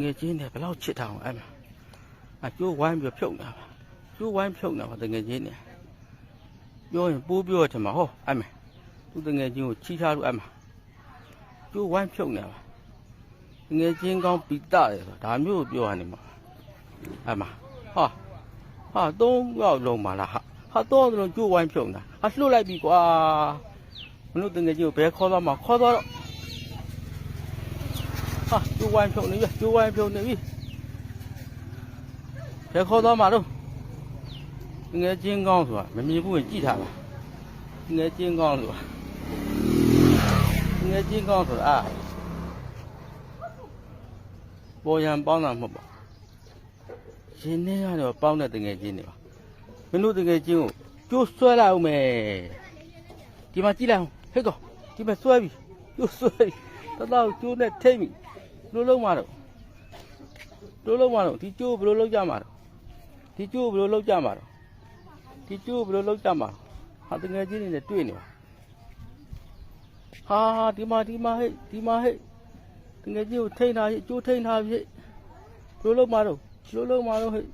ငယ်ချင်းတွေဘယ်လောက်ချစ်ထားအောင်အဲ့မှာအကျိုးဝိုင်းပြီးဖြုတ်နေတာပါကျိုးဝိုင်းဖြုတ်နေတာပါတငယ်ချင်းတွေပြောရင်ပိုးပြောတယ်မှာဟောအဲ့မှာသူတငယ်ချင်းကိုချီထားလို့အဲ့မှာကျိုးဝိုင်းဖြုတ်နေတာပါတငယ်ချင်းကောင်းပိတတယ်ဆိုဒါမျိုးပြောရနေမှာအဲ့မှာဟာသုံးယောက်လုံးပါလားဟာတော့လုံးကျိုးဝိုင်းဖြုတ်နေတာဟာလှုပ်လိုက်ပြီကွာမလို့တငယ်ချင်းကိုဘယ်ခေါ်သွားမှာခေါ်သွားတော့ဟာကျိုးဝိုင်းဖြုတ်နေပြီကျိုးဝိုင်းဖြုတ်နေပြီဘယ်ခေါ်သွားမှာတော့ငယ်ချင်းကောင်းဆိုတာမမြင်ဘူးရင်ကြည့်ထားပါငယ်ချင်းကောင်းဆိုတာငယ်ချင်းကောင်းဆိုတာပေါ်ရန်ပေါင်းတာမဟုတ်ပါရှင်နေရတော့ပေါင်းတဲ့တငယ်ချင်းတွေပါမင်းတို့တငယ်ချင်းကိုကျိုးဆွဲလိုက်အောင်မယ်ဒီမှာကြည့်လိုက်အောင်ဟဲ့ကောဒီမှာဆွဲပြီကျိုးဆွဲပြီတော့ကျိုးနဲ့ထိမ့်ပြီဘယ်လိုလုပ်မှာတော့ဒီကျိုးဘယ်လိုလုပ်ကြမှာတော့ဒီကျိုးဘယ်လိုလုပ်ကြမှာတော့ဒီကျိုးဘယ်လိုလုပ်ကြမှာဟာတငယ်ချင်းတွေနဲ့တွေ့နေပါဟာဒီမှာဟဲ့တငယ်ချင်းကိုထိန်းထားကျိုးထိန်းထားပြီဘယ်လိုလုပ်မှာတော့ဟဲ့